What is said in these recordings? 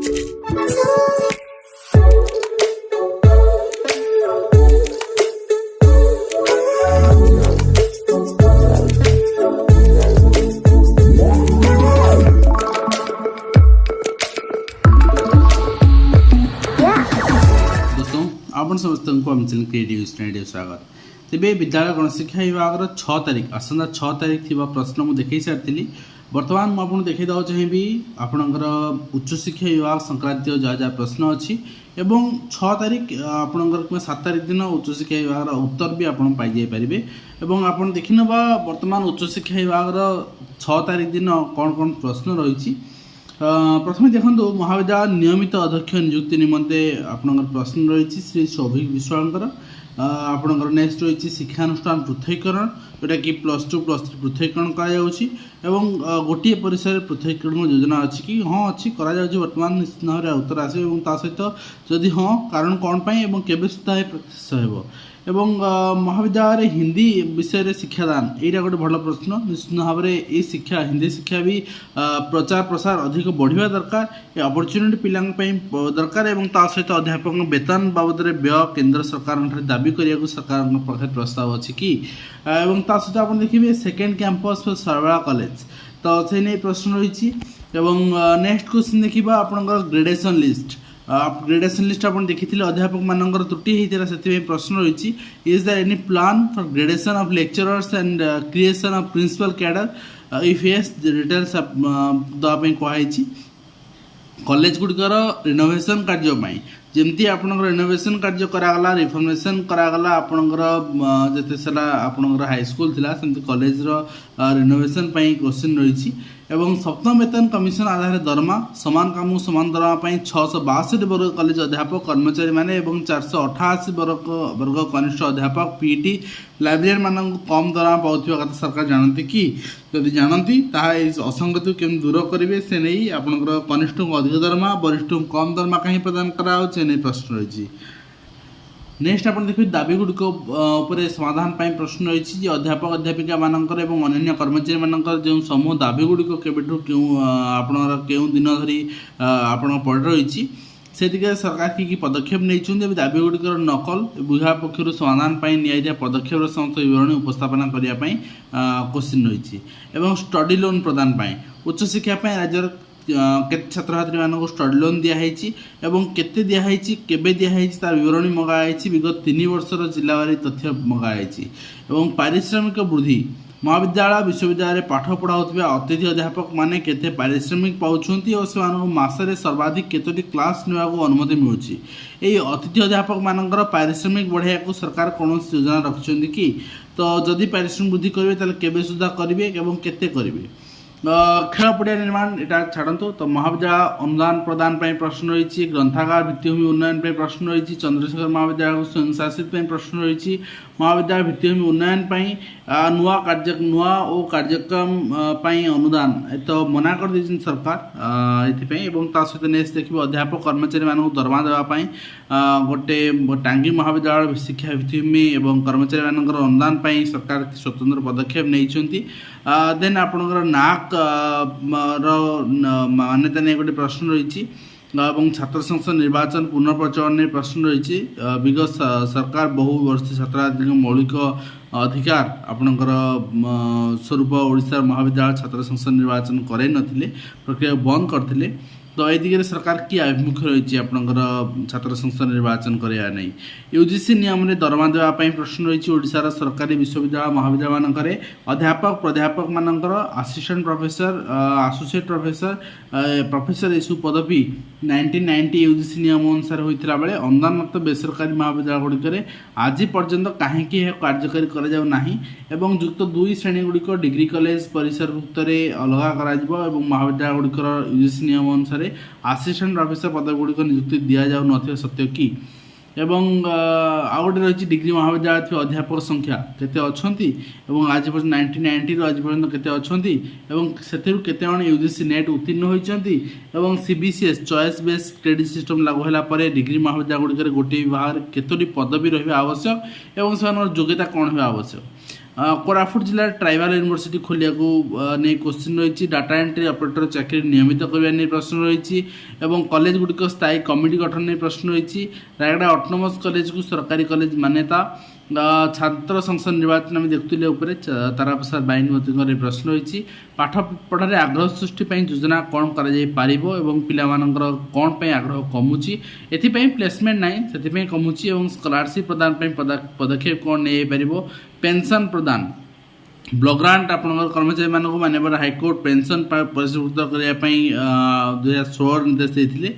आपण समस्त आम चैनल क्रिएटिव स्टूडेंट स्वागत। तेज विद्यालय गणशिक्षा विभाग 6 तारीख आसंता 6 तारीख थी प्रश्न मुझे देखी सारी। बर्तमान मुझे देखी देवा चाहिए आपणकर उच्चशिक्षा विभाग संक्रांत जहाँ जहाँ प्रश्न अच्छी एवं 6 तारीख आपणकर 7 तारीख दिन उच्चशिक्षा विभाग उत्तर भी आप पाइपर एवं आप देखी ना बर्तमान उच्चशिक्षा विभाग 6 तारीख दिन कौन कौन प्रश्न रही। प्रथम देखो महाविद्यालय नियमित अध्यक्ष नियुक्ति निमंते आपनकर प्रश्न रही श्री सौभिक विश्वाल आपणकर नेक्स्ट रही शिक्षानुष्ठान पृथकीकरण जोटा कि +2 +3 पृथकीकरण कर गोटे परिसर पृथकीकरण योजना अच्छी कि हाँ अच्छी बर्तमान निश्चित भाव में उत्तर आस सहित जदि हाँ कारण कौन पाई केबे सुधा प्रत्याश हो एवं महाविद्यालय हिंदी विषय शिक्षादान यहाँ गोटे भल प्रश्न निश्चित भाव में ये शिक्षा हिंदी शिक्षा भी प्रचार प्रसार अधिक बढ़िया दरकार अपॉर्चुनिटी पिलांई दरकार एवं ता सहित अध्यापक वेतन बाबद व्यय केंद्र सरकार दाबी करने सरकार पाखे प्रस्ताव अच्छी कि एवं ता सहित आप देखिए सेकेंड कैंपस फॉर सरबरा कॉलेज तो से नहीं प्रश्न रही। नेक्स्ट क्वेश्चन देखा आपंकर ग्रेडेशन लिस्ट ग्रेडेशन लिस्ट आप देखी अध्यापक मानकर त्रुटि होता से प्रश्न रही is there any plan for gradation of lecturers and creation of principal cadre if yes details देवाई कहुई कॉलेज गुड़िकर रिनोवेशन कार्य जमती आपनकर रिनोवेशन कार्य करागला रिफॉर्मेशन करागला आपनकर जते सारा आपनकर हाई स्कूल थिला सेमती कॉलेज रो रिनोवेशन पई क्वेश्चन रही एवं सप्तम वेतन कमिशन आधार दरमा समान काम समान दरमा पई 662 वर्ग कॉलेज अध्यापक कर्मचारी माने एवं 488 वर्ग कनिष्ठ अध्यापक पीटी लाइब्रेरियन मान कम दरमा पाउथिबा कथा सरकार जानती कि जदि जानती ताहा असंगति केम दूर करेंगे से नहीं आपनकर कनिष्ठ को अधिक दरमा वरिष्ठ को कम दरमा कहीं प्रदान करा प्रश्न रही। नेक्स्ट आप देखिए दाबी गुड़िक समाधान पाई प्रश्न रही अध्यापक अध्यापिका मानकर एवं अन्य कर्मचारी मानकर जो समूह दाबी गुड़िक केबेठू क्यों दिन धरी आपण पड़ रही से दिगरे सरकार की पदक्षेप नहीं दाबी गुड़िकर नकल विभाग पक्षर समाधान पाई निया पदक्षेप समस्त विवरणी उपस्थापना करने क्वेश्चन रही एवं स्टडी लोन प्रदान पाई उच्चशिक्षा राज्य केते छात्र छात्री मानक स्टडी लोन दिखाई एवं केते दिखाई केबे दिखाई तार विवरणी मगाई विगत 3 वर्षर जिलावारी तथ्य मगाई एवं पारिश्रमिक वृद्धि महाविद्यालय विश्वविद्यालय पाठ पढ़ाऊा अतिथि अध्यापक माने केते पारिश्रमिक पाउछंती और से मासरे सर्वाधिक केतोटी क्लास नेवा अनुमति मिलुची एई अतिथि अध्यापक मानकर पारिश्रमिक बढ़ाया को सरकार कौन योजना रखिछंती कि तो जदि पारिश्रमिक वृद्धि करेंगे ताले केबे सुधा करेंगे एवं केते करेंगे। खेल पड़िया निर्माण यहाँ छाड़ू तो महाविद्यालय अनुदान प्रदान प्रश्न रही ग्रंथागार भित्तिभूमि उन्नयन प्रश्न रही चंद्रशेखर महाविद्यालय स्वयंशासित प्रश्न रही महाविद्यालय भित्तिभूमि उन्नयन नुआ कार्यक्रम अनुदान तो मना कर दी सरकार ये सहित नेक्स्ट देखिए अध्यापक कर्मचारी मानक दरमा देवाई गोटे टांगी महाविद्यालय शिक्षा भित्तिभूमि और कर्मचारी मानक अनुदान सरकार स्वतंत्र पदक्षेप नहीं देन आपणकर नाक मान्यता नहीं गोटे प्रश्न रही छात्र संसद निर्वाचन पुनर्प्रचलन प्रश्न रही विगत सरकार बहु वर्ष छात्री मौलिक अधिकार आपणकर स्वरूप ओडिशा महाविद्यालय छात्र संसद निर्वाचन करे नथिले प्रक्रिया बंद करथिले तो ये दिगरे सरकार की आभिमुख्य रही आपणकर छात्र संसद निर्वाचन कराया नहीं यूजीसी नियम में दरमा देवाई प्रश्न रही ओडिशार सरकारी विश्वविद्यालय महाविद्यालय मानकर अध्यापक प्राध्यापक मानकर assistant professor associate professor you पदवी 1990 यूजीसी नियम अनुसार होता बेले अनुदानमुक्त बेसरकारी महाविद्यालय गुड़िक आज पर्यंत कहीं कार्यकारी कर युक्त 2 श्रेणी गुड़िक डिग्री कॉलेज परिसरभुक्त अलग कर महाविद्यालय गुड़िकर यूजीसी नियम अनुसार असिस्टेंट प्रोफेसर पद गुड़िक नियुक्ति दि जाऊ सत्य कि एवं आउ गोटे रही डिग्री महाविद्यालय थी अध्यापक संख्या केते अछंती एवं आज पर्यंत 1990 आज पर्यंत केते अछंती एवं सेथिरु केते जण यूजीसी नेट उत्तीर्ण होइचंती एवं CBCS choice based credit system लागू होला परे डिग्री महाविद्यालय गुड़िक गोटे विभाग केतोटी पदवी रहिबा आवश्यक एवं से योग्यता कौन होगा आवश्यक कोरापुट जिले ट्राइबल यूनिवर्सिटी खोलिया नहीं क्वेश्चन रही डाटा एंट्री ऑपरेटर चाकरी नियमित करने नहीं प्रश्न रही कॉलेज गुड़िक स्थायी कमिटी गठन नहीं प्रश्न रही रायगड़ा ऑटोनोमस कॉलेज को सरकारी कॉलेज मान्यता छात्र संसद निर्वाचन आम देखुले तारा प्रसाद बाहिनी प्रश्न रही पाठ पढ़ार आग्रह सृष्टि योजना कौन कर पिला कौन आग्रह कमुची एपाई प्लेसमेंट ना से कमुची स्कॉलरशिप प्रदान पदक्षेप कौन नहीं पेंशन प्रदान ब्लॉक ग्रांट आप कर्मचारी मानक मानवर हाइकोर्ट पेंशन परिष्कृत करने 2016 निर्देश देते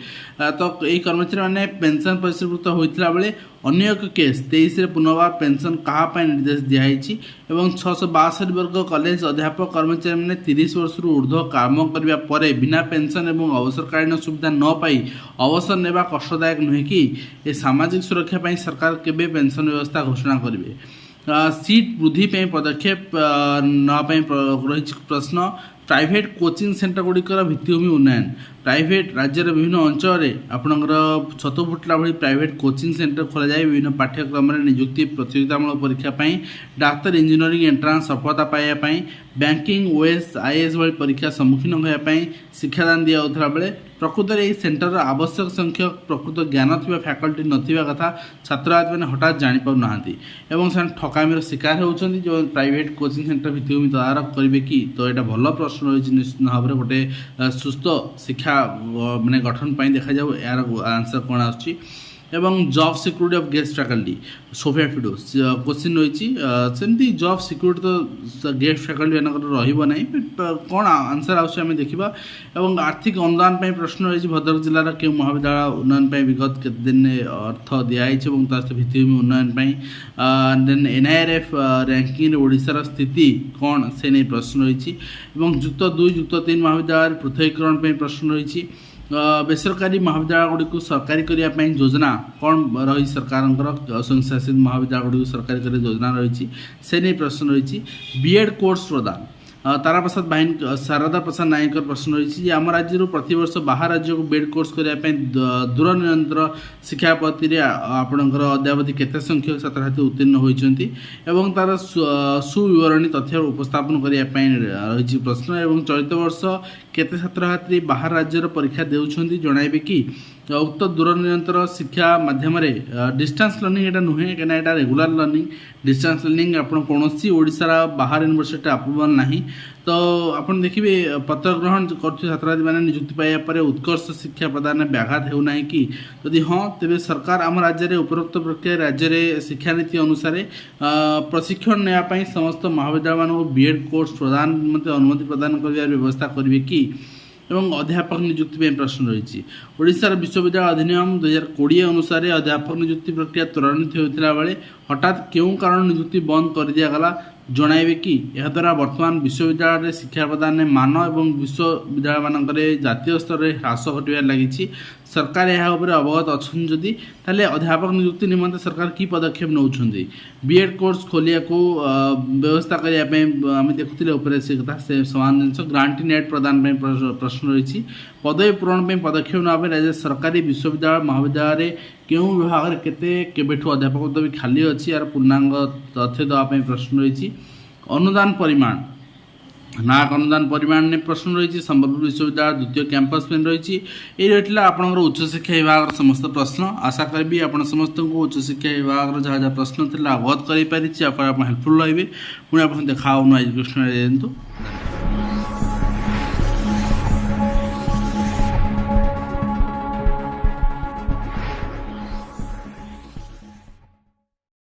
तो यही कर्मचारी मैंने पेंशन परिष्कृत होता बेले अन्य एक केस 23 पुनर्बार पेंशन क्या निर्देश दिखाई 662 वर्ग कॉलेज अध्यापक कर्मचारी मैंने 30 वर्ष ऊर्ध्व काम करने पर बिना पेंशन और अवसरकालीन सुविधा न पाई अवसर नेबा कष्टदायक नुहे कि ए सामाजिक सुरक्षा सरकार केबे पेंशन व्यवस्था घोषणा करेंगे सीट वृद्धि पदक्षेप रही प्रश्न प्राइवेट कोचिंग सेंटर गुड़िकर भित्तिभूमि उन्नयन प्राइवेट राज्यर विभिन्न अंचल आपणकर छतु फुटला भली प्राइवेट कोचिंग सेंटर खोल जाए विभिन्न पाठ्यक्रम नियुक्ति प्रतियोगितामूलक परीक्षा डाक्तर इंजीनियरिंग एंट्रांस सफलता पाइबा बैंकिंग ओएस आईएएस भली परीक्षा सम्मुखीन होगापी शिक्षादान दि जाता बेले प्रकृत में सेंटर आवश्यक संख्यक प्रकृत ज्ञान थी फैकल्टी नथिबा कथा छात्र मैंने हठात जापर ना ठकामीर शिकार होती जो प्राइवेट कोचिंग सेंटर भित्तिभूमि तदारख करेंगे कि तो यहाँ भल प्रश्न रही निश्चित भाव में गोटे सुस्थ शिक्षा माने गठन देखा जाऊ यार आंसर कौन आसुची job security of guest faculty सोफिया फिडो क्वेश्चन रही जॉब सिक्योरिटी तो गेस्ट फैकल्टी मानक कौन आंसर आम देखा आर्थिक अनुदान प्रश्न रही भद्रक जिलार के महाविद्यालय उन्नयन विगत के दिन अर्थ दिखाई भित्तिभूमि उन्नयन देन एनआईआरएफ रैंकिंग ओडिशार स्थिति कौन से नहीं प्रश्न रही युक्त 2 युक्त 3 महाविद्यालय पृथकीकरण प्रश्न रही बेसरकारी महाविद्यालय गुड़ी सरकारी करने योजना कौन रही सरकार स्वयंशासित महाविद्यालय गुड़ी सरकारी कर योजना रही से नहीं प्रश्न रही बीएड कोर्स प्रदान तारा प्रसाद बाहिनी शारदा प्रसाद नायक प्रश्न रही आम राज्य प्रतिवर्ष बाहर राज्य को बीएड कोर्स करने दूर निरंतर शिक्षा पद्धति आपणकर अद्यावधि केते संख्यक छात्र छात्री उत्तीर्ण होती तार सुविवरणी तथ्य उपस्थापन करने रही प्रश्न चलित वर्ष केते छात्र छात्री बाहर राज्यर परीक्षा देउछंती जणाइबे कि उक्त दूर निरंतर शिक्षा माध्यम डिस्टेंस लर्निंग एटा नुहे कहीं एटा रेगुलर लर्निंग डिस्टेंस लर्निंग आप कौन ओडिशार बाहर यूनिवर्सिटी अप्रूवल नहीं तो आपन देखिए पत्र ग्रहण कर छात्र मैंने नियुक्ति पाइबा उत्कर्ष शिक्षा प्रदान में व्याघात होना कि यदि हाँ तेज सरकार आम राज्य में उपरोक्त प्रक्रिया राज्य में शिक्षानीति अनुसार प्रशिक्षण नापी समस्त महाविद्यालय मानक बीएड कोर्स प्रदान अनुमति प्रदान कर व्यवस्था करेंगे कि अध्यापक नियुक्ति प्रश्न रही ओडिशार विश्वविद्यालय अधिनियम 2020 अनुसार अध्यापक नियुक्ति प्रक्रिया त्वरान्वित होता बेले हठात क्यों कारण नियुक्ति बंद कर दिगला जणाइबे कि यह द्वारा वर्तमान विश्वविद्यालय शिक्षा प्रदान में मान और विश्वविद्यालय मानक जातीय स्तर में ह्रास घटार लगी सरकार यह अवगत अच्छी जदि ताले अध्यापक नियुक्ति निमंते सरकार की पदक्षेप नौछंती बीएड कोर्स खोलिया को व्यवस्था करने आम देखुले से कथा से समान जिनस ग्रांटी नेट प्रदान प्रश्न रही पदवी पूरण पदक्षेप नापे राज्य सरकारी विश्वविद्यालय महाविद्यालय क्यों विभाग में केबेठू अध्यापक पदवी खाली अच्छी यार पूर्णांग तथ्य देवाई प्रश्न रही अनुदान परिमाण नाक अनुदान परिमाण ने प्रश्न रही संबलपुर विश्वविद्यालय द्वितीय कैंपस में रही ये आपंकर उच्चशिक्षा विभाग समस्त प्रश्न आशा करी आप समस्त को उच्चशिक्षा विभाग जहाँ जहाँ प्रश्न थे अवगत कर हेल्पफुल रही पुणी आप देखा एजुकेशन।